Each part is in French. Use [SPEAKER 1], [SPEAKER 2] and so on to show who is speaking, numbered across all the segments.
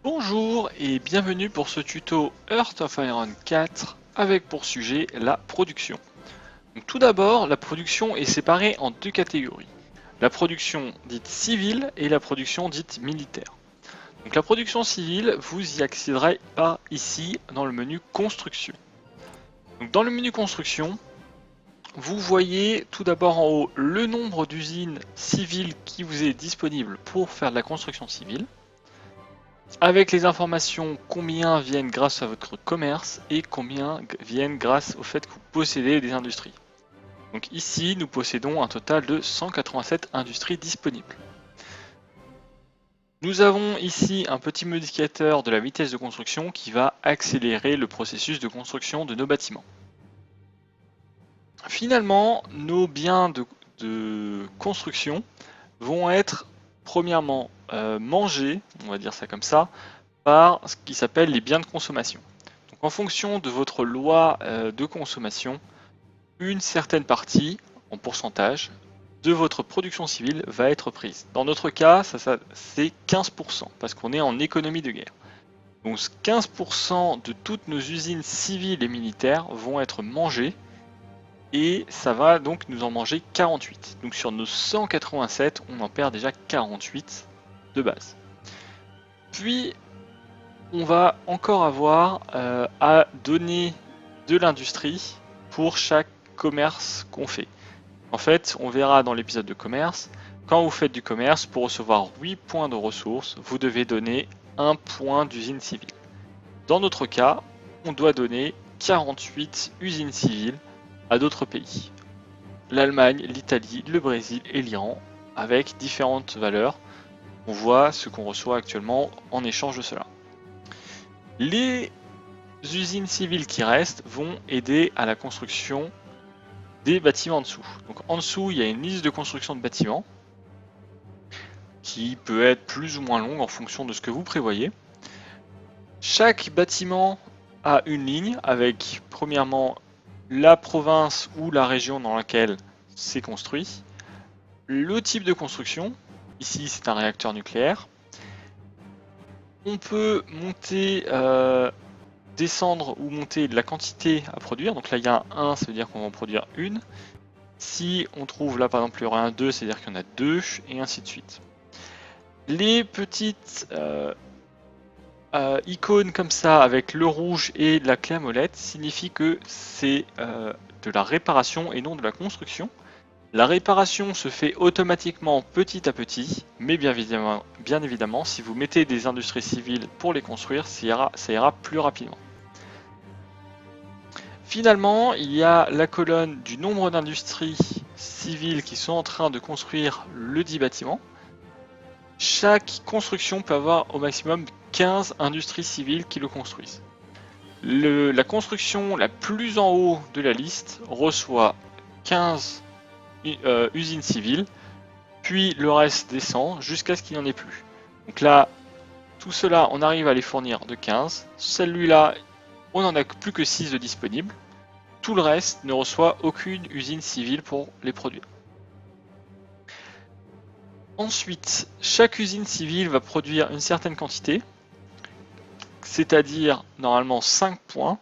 [SPEAKER 1] Bonjour et bienvenue pour ce tuto Hearth of Iron 4 avec pour sujet la production. Donc, tout d'abord, la production est séparée en deux catégories. La production dite civile et la production dite militaire. Donc la production civile, vous y accéderez par ici dans le menu construction. Donc, dans le menu construction, vous voyez tout d'abord en haut le nombre d'usines civiles qui vous est disponible pour faire de la construction civile, avec les informations combien viennent grâce à votre commerce et combien viennent grâce au fait que vous possédez des industries. Donc ici, nous possédons un total de 187 industries disponibles. Nous avons ici un petit modificateur de la vitesse de construction qui va accélérer le processus de construction de nos bâtiments. Finalement, nos biens de construction vont être premièrement mangés, on va dire ça comme ça, par ce qui s'appelle les biens de consommation. Donc, en fonction de votre loi de consommation, une certaine partie, en pourcentage, de votre production civile va être prise. Dans notre cas, c'est 15%, parce qu'on est en économie de guerre. Donc 15% de toutes nos usines civiles et militaires vont être mangées, et ça va donc nous en manger 48. Donc sur nos 187, on en perd déjà 48 de base. Puis, on va encore avoir à donner de l'industrie pour chaque commerce qu'on fait. En fait, on verra dans l'épisode de commerce, quand vous faites du commerce, pour recevoir 8 points de ressources, vous devez donner 1 point d'usine civile. Dans notre cas, on doit donner 48 usines civiles à d'autres pays. L'Allemagne, l'Italie, le Brésil et l'Iran, avec différentes valeurs. On voit ce qu'on reçoit actuellement en échange de cela. Les usines civiles qui restent vont aider à la construction des bâtiments en dessous. Donc en dessous, il y a une liste de construction de bâtiments qui peut être plus ou moins longue en fonction de ce que vous prévoyez. Chaque bâtiment a une ligne avec premièrement la province ou la région dans laquelle c'est construit, le type de construction, ici c'est un réacteur nucléaire. On peut monter, descendre ou monter de la quantité à produire. Donc là il y a un 1, ça veut dire qu'on va en produire une. Si on trouve là par exemple il y aura un 2, c'est-à-dire qu'il y en a 2, et ainsi de suite. Les petites icônes comme ça avec le rouge et la clé à molette signifient que c'est de la réparation et non de la construction. La réparation se fait automatiquement petit à petit, mais bien évidemment, si vous mettez des industries civiles pour les construire, ça ira plus rapidement. Finalement, il y a la colonne du nombre d'industries civiles qui sont en train de construire le dit bâtiment. Chaque construction peut avoir au maximum 15 industries civiles qui le construisent. La construction la plus en haut de la liste reçoit 15 usines civiles, puis le reste descend jusqu'à ce qu'il n'y en ait plus. Donc là, tout cela, on arrive à les fournir de 15. Celui-là, on n'en a plus que 6 de disponibles. Tout le reste ne reçoit aucune usine civile pour les produire. Ensuite, chaque usine civile va produire une certaine quantité, c'est-à-dire normalement 5 points,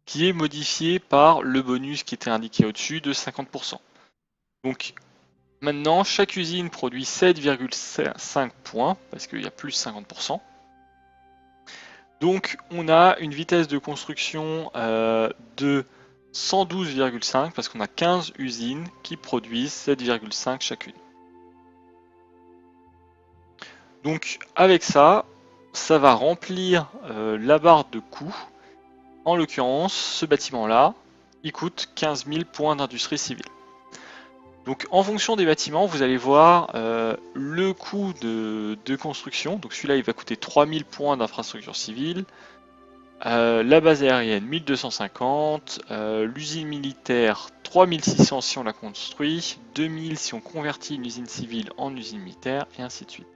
[SPEAKER 1] qui est modifié par le bonus qui était indiqué au-dessus de 50%. Donc maintenant, chaque usine produit 7,5 points, parce qu'il y a plus 50%. Donc on a une vitesse de construction de 112,5, parce qu'on a 15 usines qui produisent 7,5 chacune. Donc avec ça, ça va remplir la barre de coût. En l'occurrence, ce bâtiment-là, il coûte 15 000 points d'industrie civile. Donc en fonction des bâtiments, vous allez voir le coût de construction. Donc celui-là, il va coûter 3000 points d'infrastructure civile. La base aérienne, 1250. L'usine militaire, 3600 si on la construit. 2000 si on convertit une usine civile en usine militaire, et ainsi de suite.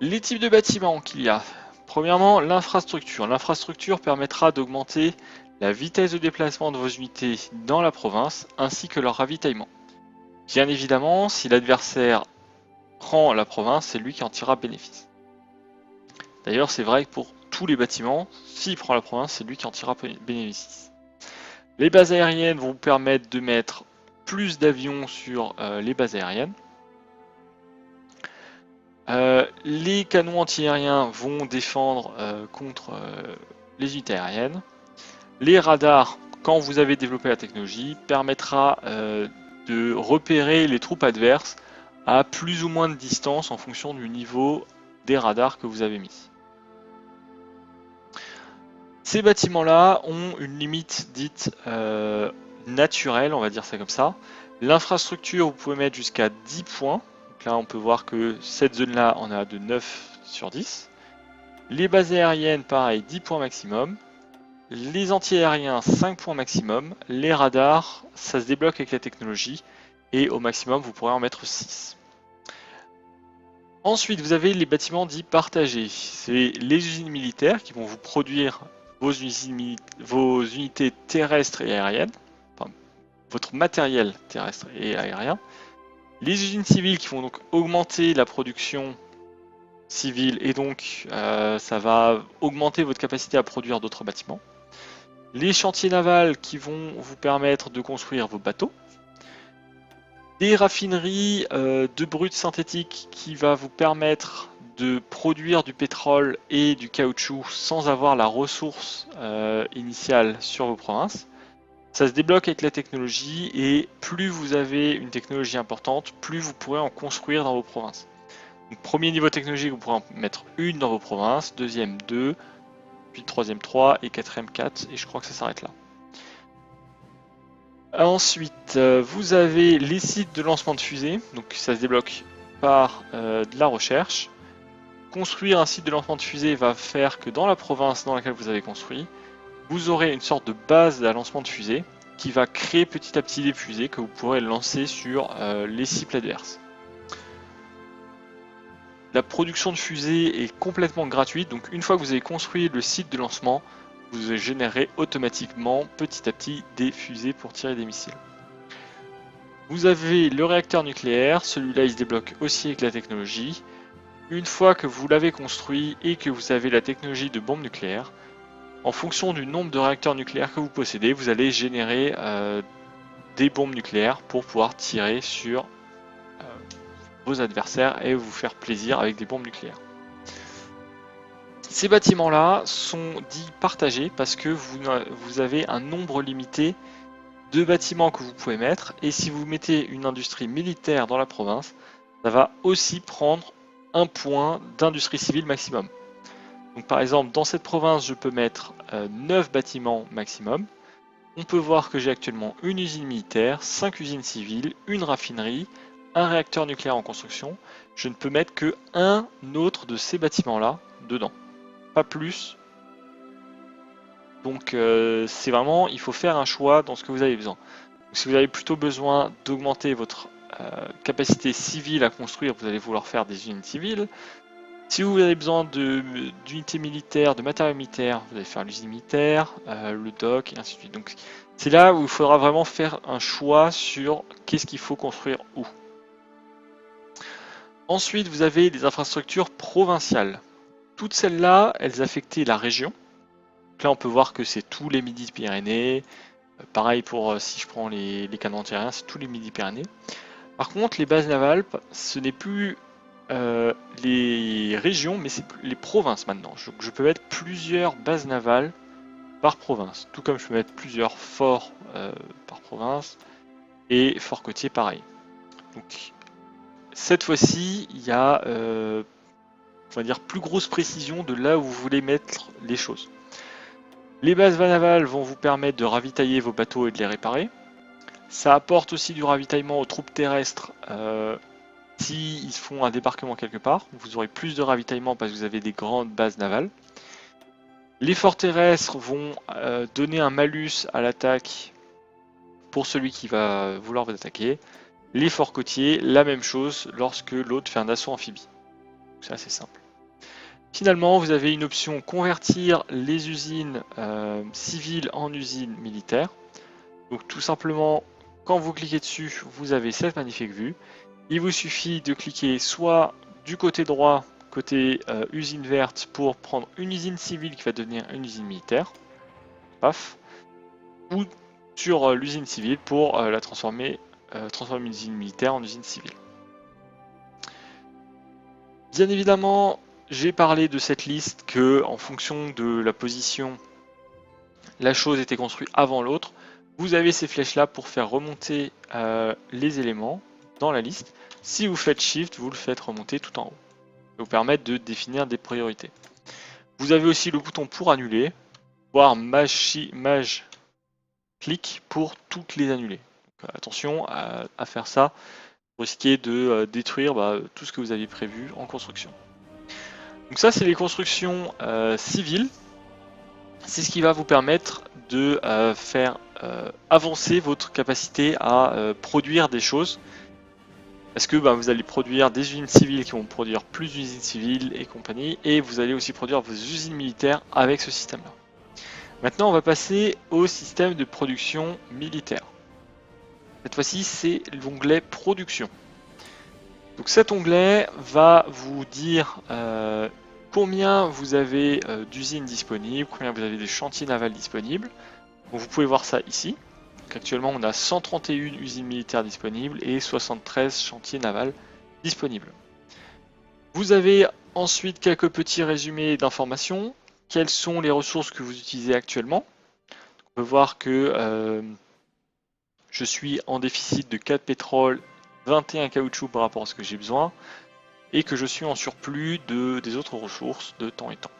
[SPEAKER 1] Les types de bâtiments qu'il y a. Premièrement, l'infrastructure. L'infrastructure permettra d'augmenter la vitesse de déplacement de vos unités dans la province, ainsi que leur ravitaillement. Bien évidemment, si l'adversaire prend la province, c'est lui qui en tirera bénéfice. D'ailleurs, c'est vrai que pour tous les bâtiments, s'il prend la province, c'est lui qui en tirera bénéfice. Les bases aériennes vont vous permettre de mettre plus d'avions sur les bases aériennes. Les canons antiaériens vont défendre contre les unités aériennes. Les radars, quand vous avez développé la technologie, permettra de repérer les troupes adverses à plus ou moins de distance en fonction du niveau des radars que vous avez mis. Ces bâtiments-là ont une limite dite naturelle, on va dire ça comme ça. L'infrastructure, vous pouvez mettre jusqu'à 10 points. Donc là, on peut voir que cette zone-là, on a de 9 sur 10. Les bases aériennes, pareil, 10 points maximum. Les anti-aériens, 5 points maximum. Les radars, ça se débloque avec la technologie. Et au maximum, vous pourrez en mettre 6. Ensuite, vous avez les bâtiments dits partagés. C'est les usines militaires qui vont vous produire vos unités terrestres et aériennes. Enfin, votre matériel terrestre et aérien. Les usines civiles qui vont donc augmenter la production civile et donc ça va augmenter votre capacité à produire d'autres bâtiments. Les chantiers navals qui vont vous permettre de construire vos bateaux. Des raffineries de brut synthétique qui va vous permettre de produire du pétrole et du caoutchouc sans avoir la ressource initiale sur vos provinces. Ça se débloque avec la technologie et plus vous avez une technologie importante, plus vous pourrez en construire dans vos provinces. Donc, premier niveau technologique, vous pourrez en mettre une dans vos provinces, deuxième 2, puis troisième 3 et quatrième 4 et je crois que ça s'arrête là. Ensuite, vous avez les sites de lancement de fusées, donc ça se débloque par de la recherche. Construire un site de lancement de fusée va faire que dans la province dans laquelle vous avez construit, vous aurez une sorte de base à lancement de fusée qui va créer petit à petit des fusées que vous pourrez lancer sur les cibles adverses. La production de fusées est complètement gratuite, donc une fois que vous avez construit le site de lancement, vous générez automatiquement petit à petit des fusées pour tirer des missiles. Vous avez le réacteur nucléaire, celui-là il se débloque aussi avec la technologie. Une fois que vous l'avez construit et que vous avez la technologie de bombe nucléaire, en fonction du nombre de réacteurs nucléaires que vous possédez, vous allez générer des bombes nucléaires pour pouvoir tirer sur vos adversaires et vous faire plaisir avec des bombes nucléaires. Ces bâtiments-là sont dits partagés parce que vous avez un nombre limité de bâtiments que vous pouvez mettre et si vous mettez une industrie militaire dans la province, ça va aussi prendre un point d'industrie civile maximum. Donc par exemple, dans cette province, je peux mettre 9 bâtiments maximum. On peut voir que j'ai actuellement une usine militaire, 5 usines civiles, une raffinerie, un réacteur nucléaire en construction. Je ne peux mettre que un autre de ces bâtiments-là dedans, pas plus. Donc c'est vraiment, il faut faire un choix dans ce que vous avez besoin. Donc, si vous avez plutôt besoin d'augmenter votre capacité civile à construire, vous allez vouloir faire des unités civiles. Si vous avez besoin d'unités militaires, de matériel militaire, vous allez faire l'usine militaire, le dock et ainsi de suite. Donc c'est là où il faudra vraiment faire un choix sur qu'est-ce qu'il faut construire où. Ensuite, vous avez des infrastructures provinciales. Toutes celles-là, elles affectaient la région. Donc là, on peut voir que c'est tous les Midi-Pyrénées. Pareil pour si je prends les canons antiaériens, c'est tous les Midi-Pyrénées. Par contre, les bases navales, ce n'est plus les régions, mais c'est les provinces maintenant. Je peux mettre plusieurs bases navales par province, tout comme je peux mettre plusieurs forts par province et forts côtiers pareil. Donc cette fois-ci, il y a on va dire plus grosse précision de là où vous voulez mettre les choses. Les bases navales vont vous permettre de ravitailler vos bateaux et de les réparer. Ça apporte aussi du ravitaillement aux troupes terrestres s'ils font un débarquement quelque part. Vous aurez plus de ravitaillement parce que vous avez des grandes bases navales. Les forts terrestres vont donner un malus à l'attaque pour celui qui va vouloir vous attaquer. Les forts côtiers, la même chose lorsque l'autre fait un assaut amphibie. C'est assez simple. Finalement, vous avez une option convertir les usines civiles en usines militaires. Donc tout simplement, quand vous cliquez dessus, vous avez cette magnifique vue. Il vous suffit de cliquer soit du côté droit côté usine verte pour prendre une usine civile qui va devenir une usine militaire, paf, ou sur l'usine civile pour la transformer une usine militaire en usine civile. Bien évidemment, j'ai parlé de cette liste que, en fonction de la position, la chose était construite avant l'autre. Vous avez ces flèches-là pour faire remonter les éléments dans la liste. Si vous faites Shift, vous le faites remonter tout en haut. Ça vous permettre de définir des priorités. Vous avez aussi le bouton pour annuler, voire Mage clic pour toutes les annuler. Donc, attention à faire ça. Vous risquez de détruire tout ce que vous aviez prévu en construction. Donc ça, c'est les constructions civiles. C'est ce qui va vous permettre de faire avancer votre capacité à produire des choses. Parce que vous allez produire des usines civiles qui vont produire plus d'usines civiles et compagnie. Et vous allez aussi produire vos usines militaires avec ce système-là. Maintenant, on va passer au système de production militaire. Cette fois-ci, c'est l'onglet production. Donc cet onglet va vous dire combien vous avez d'usines disponibles, combien vous avez de chantiers navals disponibles. Donc vous pouvez voir ça ici. Donc actuellement, on a 131 usines militaires disponibles et 73 chantiers navals disponibles. Vous avez ensuite quelques petits résumés d'informations. Quelles sont les ressources que vous utilisez actuellement? On peut voir que je suis en déficit de 4 pétrole, 21 caoutchouc par rapport à ce que j'ai besoin, et que je suis en surplus des autres ressources de temps et temps.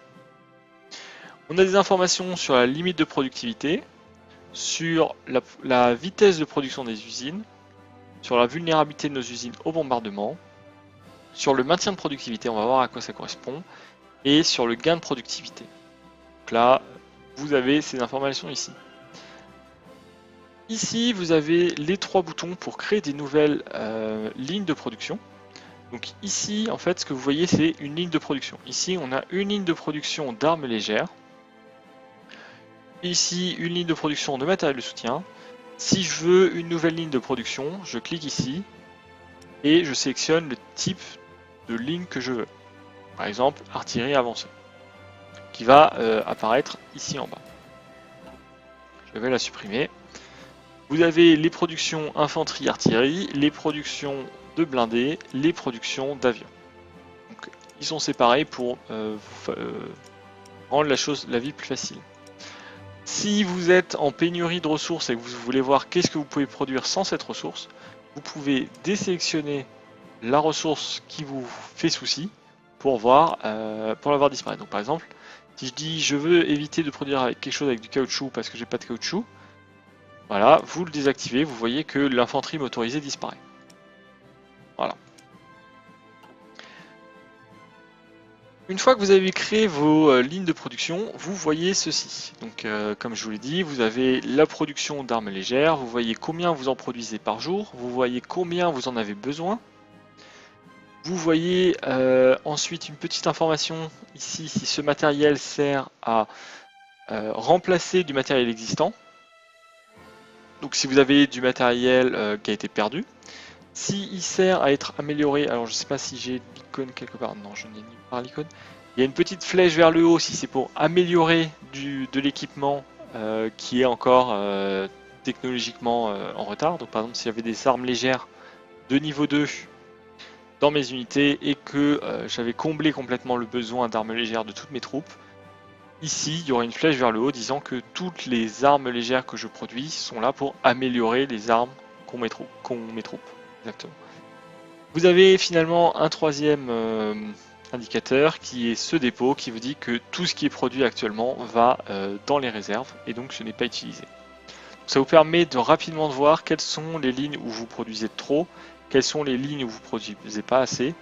[SPEAKER 1] On a des informations sur la limite de productivité, sur la vitesse de production des usines, sur la vulnérabilité de nos usines au bombardement, sur le maintien de productivité, on va voir à quoi ça correspond, et sur le gain de productivité. Donc là, vous avez ces informations ici. Ici, vous avez les 3 boutons pour créer des nouvelles lignes de production. Donc ici, en fait, ce que vous voyez, c'est une ligne de production. Ici, on a une ligne de production d'armes légères. Ici, une ligne de production de matériel de soutien. Si je veux une nouvelle ligne de production, je clique ici et je sélectionne le type de ligne que je veux. Par exemple, artillerie avancée, qui va apparaître ici en bas. Je vais la supprimer. Vous avez les productions infanterie-artillerie, les productions de blindés, les productions d'avions. Donc, ils sont séparés pour rendre la vie plus facile. Si vous êtes en pénurie de ressources et que vous voulez voir qu'est-ce que vous pouvez produire sans cette ressource, vous pouvez désélectionner la ressource qui vous fait souci pour la voir disparaître. Donc par exemple, si je dis je veux éviter de produire quelque chose avec du caoutchouc parce que j'ai pas de caoutchouc, voilà, vous le désactivez, vous voyez que l'infanterie motorisée disparaît. Voilà. Une fois que vous avez créé vos lignes de production, vous voyez ceci. Donc comme je vous l'ai dit, vous avez la production d'armes légères, vous voyez combien vous en produisez par jour, vous voyez combien vous en avez besoin. Vous voyez ensuite une petite information ici, si ce matériel sert à remplacer du matériel existant. Donc si vous avez du matériel qui a été perdu, s'il sert à être amélioré, alors je ne sais pas si j'ai l'icône quelque part, non je n'ai ni par l'icône, il y a une petite flèche vers le haut si c'est pour améliorer de l'équipement qui est encore technologiquement en retard. Donc par exemple s'il y avait des armes légères de niveau 2 dans mes unités et que j'avais comblé complètement le besoin d'armes légères de toutes mes troupes, ici il y aurait une flèche vers le haut disant que toutes les armes légères que je produis sont là pour améliorer les armes qu'ont mes troupes. Exactement. Vous avez finalement un troisième indicateur qui est ce dépôt qui vous dit que tout ce qui est produit actuellement va dans les réserves et donc ce n'est pas utilisé. Donc ça vous permet de rapidement voir quelles sont les lignes où vous produisez trop, quelles sont les lignes où vous ne produisez pas assez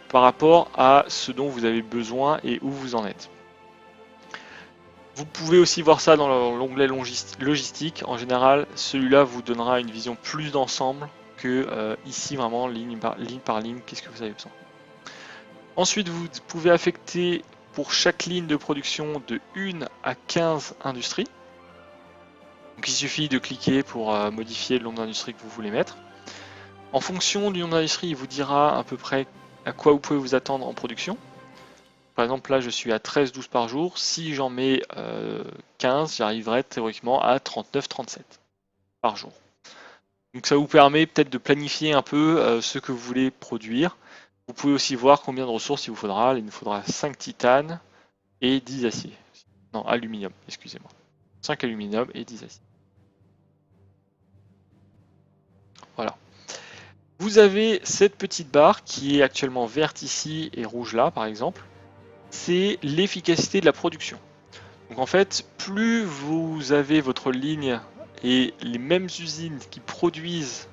[SPEAKER 1] par rapport à ce dont vous avez besoin et où vous en êtes. Vous pouvez aussi voir ça dans l'onglet logistique. En général, celui-là vous donnera une vision plus d'ensemble que ici vraiment ligne par ligne, qu'est-ce que vous avez besoin. Ensuite, vous pouvez affecter pour chaque ligne de production de 1 à 15 industries. Donc il suffit de cliquer pour modifier le nombre d'industries que vous voulez mettre. En fonction du nombre d'industries, il vous dira à peu près à quoi vous pouvez vous attendre en production. Par exemple, là, je suis à 13-12 par jour. Si j'en mets 15, j'arriverai théoriquement à 39-37 par jour. Donc ça vous permet peut-être de planifier un peu ce que vous voulez produire. Vous pouvez aussi voir combien de ressources il vous faudra. Il nous faudra 5 titanes et 10 aciers. Non, aluminium, excusez-moi. 5 aluminium et 10 aciers. Voilà. Vous avez cette petite barre qui est actuellement verte ici et rouge là, par exemple. C'est l'efficacité de la production. Donc en fait, plus vous avez votre ligne et les mêmes usines qui produisent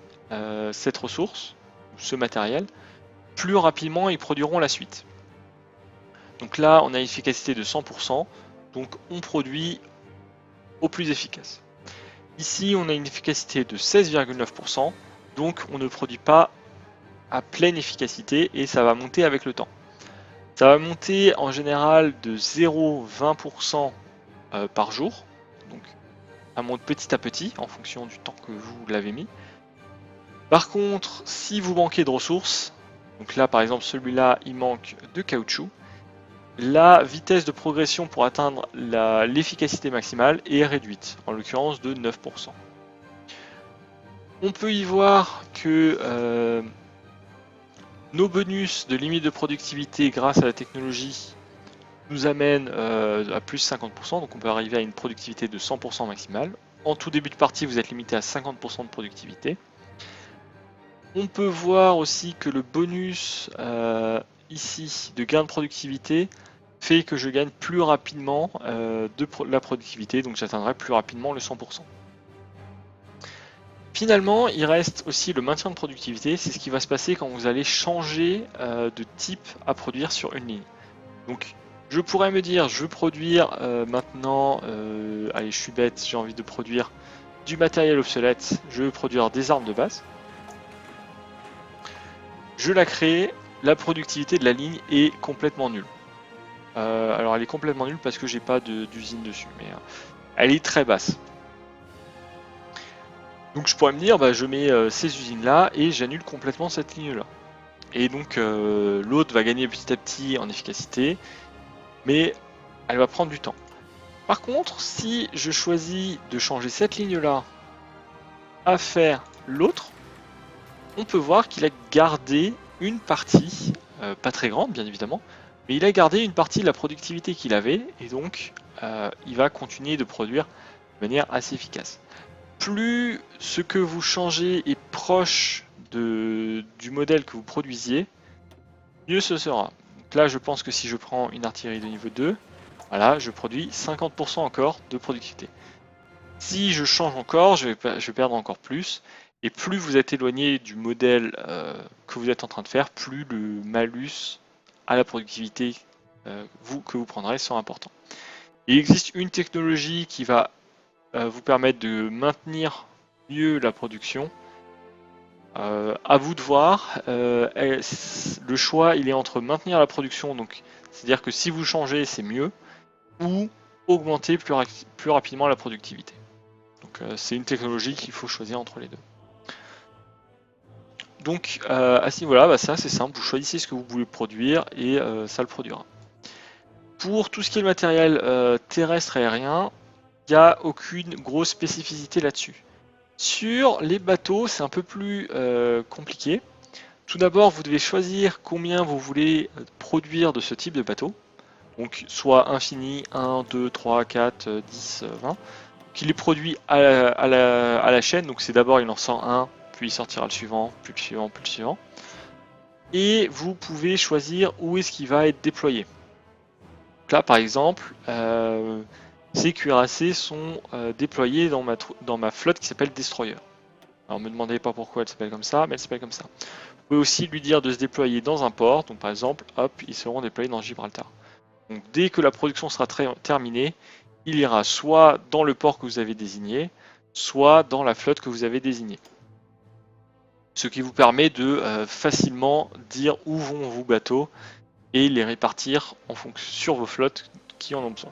[SPEAKER 1] cette ressource, ce matériel, plus rapidement ils produiront la suite. Donc là, on a une efficacité de 100%, donc on produit au plus efficace. Ici, on a une efficacité de 16,9%, donc on ne produit pas à pleine efficacité et ça va monter avec le temps. Ça va monter en général de 0,20% par jour, donc ça monte petit à petit en fonction du temps que vous l'avez mis. Par contre, si vous manquez de ressources, donc là par exemple celui-là il manque de caoutchouc, la vitesse de progression pour atteindre l'efficacité maximale est réduite, en l'occurrence de 9%. On peut y voir que nos bonus de limite de productivité grâce à la technologie nous amènent à plus 50%, donc on peut arriver à une productivité de 100% maximale. En tout début de partie, vous êtes limité à 50% de productivité. On peut voir aussi que le bonus ici de gain de productivité fait que je gagne plus rapidement de la productivité, donc j'atteindrai plus rapidement le 100%. Finalement, il reste aussi le maintien de productivité, c'est ce qui va se passer quand vous allez changer de type à produire sur une ligne. Donc je pourrais me dire, je veux produire maintenant, allez je suis bête, j'ai envie de produire du matériel obsolète, je veux produire des armes de base. Je la crée, la productivité de la ligne est complètement nulle. Alors elle est complètement nulle parce que j'ai pas d'usine dessus, mais elle est très basse. Donc je pourrais me dire, bah, je mets ces usines là et j'annule complètement cette ligne là. Et donc l'autre va gagner petit à petit en efficacité, mais elle va prendre du temps. Par contre, si je choisis de changer cette ligne là à faire l'autre, on peut voir qu'il a gardé une partie, pas très grande bien évidemment, mais il a gardé une partie de la productivité qu'il avait et donc il va continuer de produire de manière assez efficace. Plus ce que vous changez est proche du modèle que vous produisiez, mieux ce sera. Donc là je pense que si je prends une artillerie de niveau 2, voilà, je produis 50% encore de productivité. Si je change encore, je vais perdre encore plus. Et plus vous êtes éloigné du modèle que vous êtes en train de faire, plus le malus à la productivité que vous prendrez sera important. Il existe une technologie qui va vous permettre de maintenir mieux la production. À vous de voir. Le choix, il est entre maintenir la production, donc c'est-à-dire que si vous changez, c'est mieux, ou augmenter plus rapidement la productivité. Donc c'est une technologie qu'il faut choisir entre les deux. Donc à ce niveau-là, bah, ça c'est simple, vous choisissez ce que vous voulez produire et ça le produira. Pour tout ce qui est le matériel terrestre et aérien, il n'y a aucune grosse spécificité là-dessus. Sur les bateaux, c'est un peu plus compliqué. Tout d'abord, vous devez choisir combien vous voulez produire de ce type de bateau. Donc soit infini, 1, 2, 3, 4, 10, 20. Qu'il est produit à la chaîne, donc c'est d'abord il en sort un, puis il sortira le suivant, puis le suivant, puis le suivant. Et vous pouvez choisir où est-ce qu'il va être déployé. Donc là par exemple, ces cuirassés sont déployés dans ma flotte qui s'appelle Destroyer. Alors ne me demandez pas pourquoi elle s'appelle comme ça, mais elle s'appelle comme ça. Vous pouvez aussi lui dire de se déployer dans un port, donc par exemple, hop, ils seront déployés dans Gibraltar. Donc dès que la production sera terminée, il ira soit dans le port que vous avez désigné, soit dans la flotte que vous avez désignée. Ce qui vous permet de facilement dire où vont vos bateaux et les répartir en fonction sur vos flottes qui en ont besoin.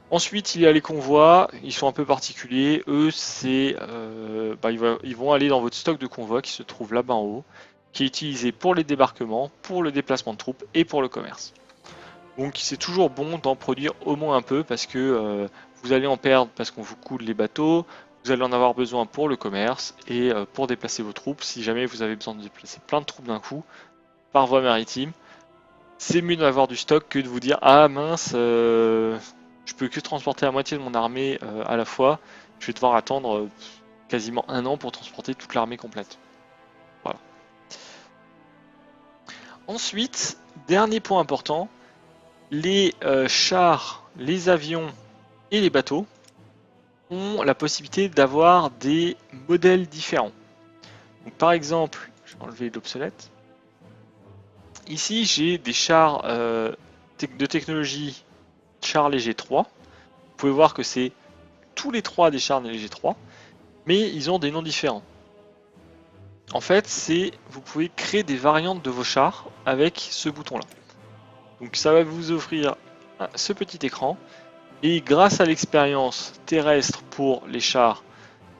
[SPEAKER 1] Ensuite, il y a les convois, ils sont un peu particuliers. Eux, ils vont aller dans votre stock de convois qui se trouve là-bas en haut, qui est utilisé pour les débarquements, pour le déplacement de troupes et pour le commerce. Donc c'est toujours bon d'en produire au moins un peu parce que vous allez en perdre parce qu'on vous coule les bateaux, vous allez en avoir besoin pour le commerce et pour déplacer vos troupes. Si jamais vous avez besoin de déplacer plein de troupes d'un coup par voie maritime, c'est mieux d'avoir du stock que de vous dire ah mince, je peux que transporter la moitié de mon armée à la fois, je vais devoir attendre quasiment un an pour transporter toute l'armée complète. Voilà. Ensuite, dernier point important, les chars, les avions et les bateaux ont la possibilité d'avoir des modèles différents. Donc, par exemple, je vais enlever l'obsolète. Ici, j'ai des chars de technologie chars léger 3. Vous pouvez voir que c'est tous les trois des chars léger 3, mais ils ont des noms différents. En fait, vous pouvez créer des variantes de vos chars avec ce bouton-là. Donc ça va vous offrir ce petit écran. Et grâce à l'expérience terrestre pour les chars,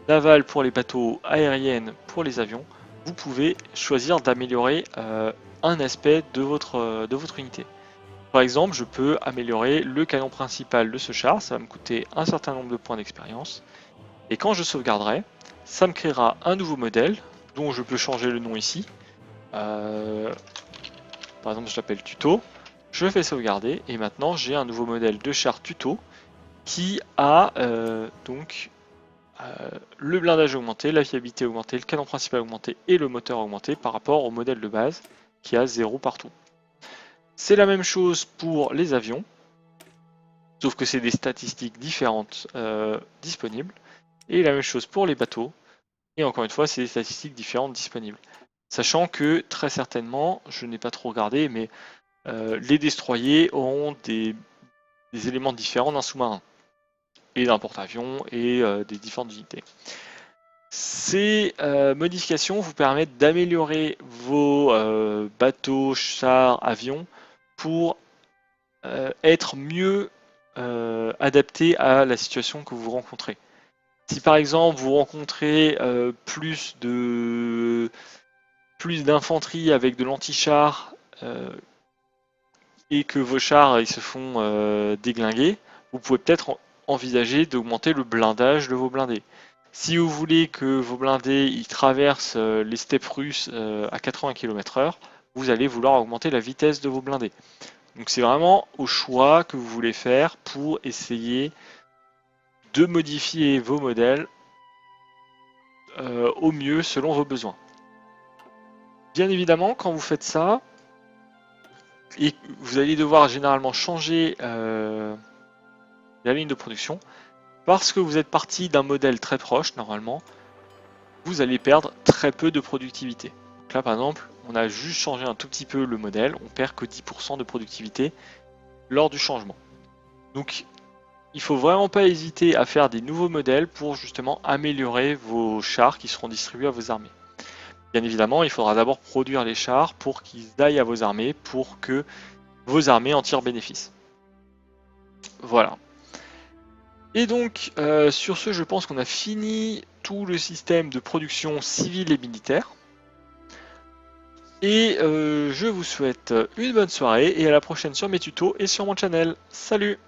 [SPEAKER 1] navale pour les bateaux, aérienne pour les avions, vous pouvez choisir d'améliorer un aspect de votre unité. Par exemple, je peux améliorer le canon principal de ce char, ça va me coûter un certain nombre de points d'expérience. Et quand je sauvegarderai, ça me créera un nouveau modèle, dont je peux changer le nom ici. Par exemple, je l'appelle Tuto. Je fais sauvegarder, et maintenant j'ai un nouveau modèle de char Tuto qui a donc le blindage augmenté, la fiabilité augmentée, le canon principal augmenté et le moteur augmenté par rapport au modèle de base qui a 0 partout. C'est la même chose pour les avions, sauf que c'est des statistiques différentes disponibles. Et la même chose pour les bateaux, et encore une fois, c'est des statistiques différentes disponibles. Sachant que très certainement, je n'ai pas trop regardé, mais les destroyers auront des éléments différents d'un sous-marin et d'un porte-avions et des différentes unités. Ces modifications vous permettent d'améliorer vos bateaux, chars, avions pour être mieux adaptés à la situation que vous rencontrez. Si par exemple vous rencontrez plus d'infanterie avec de l'anti-char et que vos chars ils se font déglinguer, vous pouvez peut-être envisager d'augmenter le blindage de vos blindés. Si vous voulez que vos blindés ils traversent les steppes russes à 80 km/h, vous allez vouloir augmenter la vitesse de vos blindés. Donc c'est vraiment au choix que vous voulez faire pour essayer de modifier vos modèles au mieux selon vos besoins. Bien évidemment, quand vous faites ça, et vous allez devoir généralement changer la ligne de production, parce que vous êtes parti d'un modèle très proche, normalement, vous allez perdre très peu de productivité. Donc là, par exemple, on a juste changé un tout petit peu le modèle, on perd que 10% de productivité lors du changement. Donc, il faut vraiment pas hésiter à faire des nouveaux modèles pour justement améliorer vos chars qui seront distribués à vos armées. Bien évidemment, il faudra d'abord produire les chars pour qu'ils aillent à vos armées, pour que vos armées en tirent bénéfice. Voilà. Et donc, sur ce, je pense qu'on a fini tout le système de production civile et militaire. Et je vous souhaite une bonne soirée et à la prochaine sur mes tutos et sur mon channel. Salut!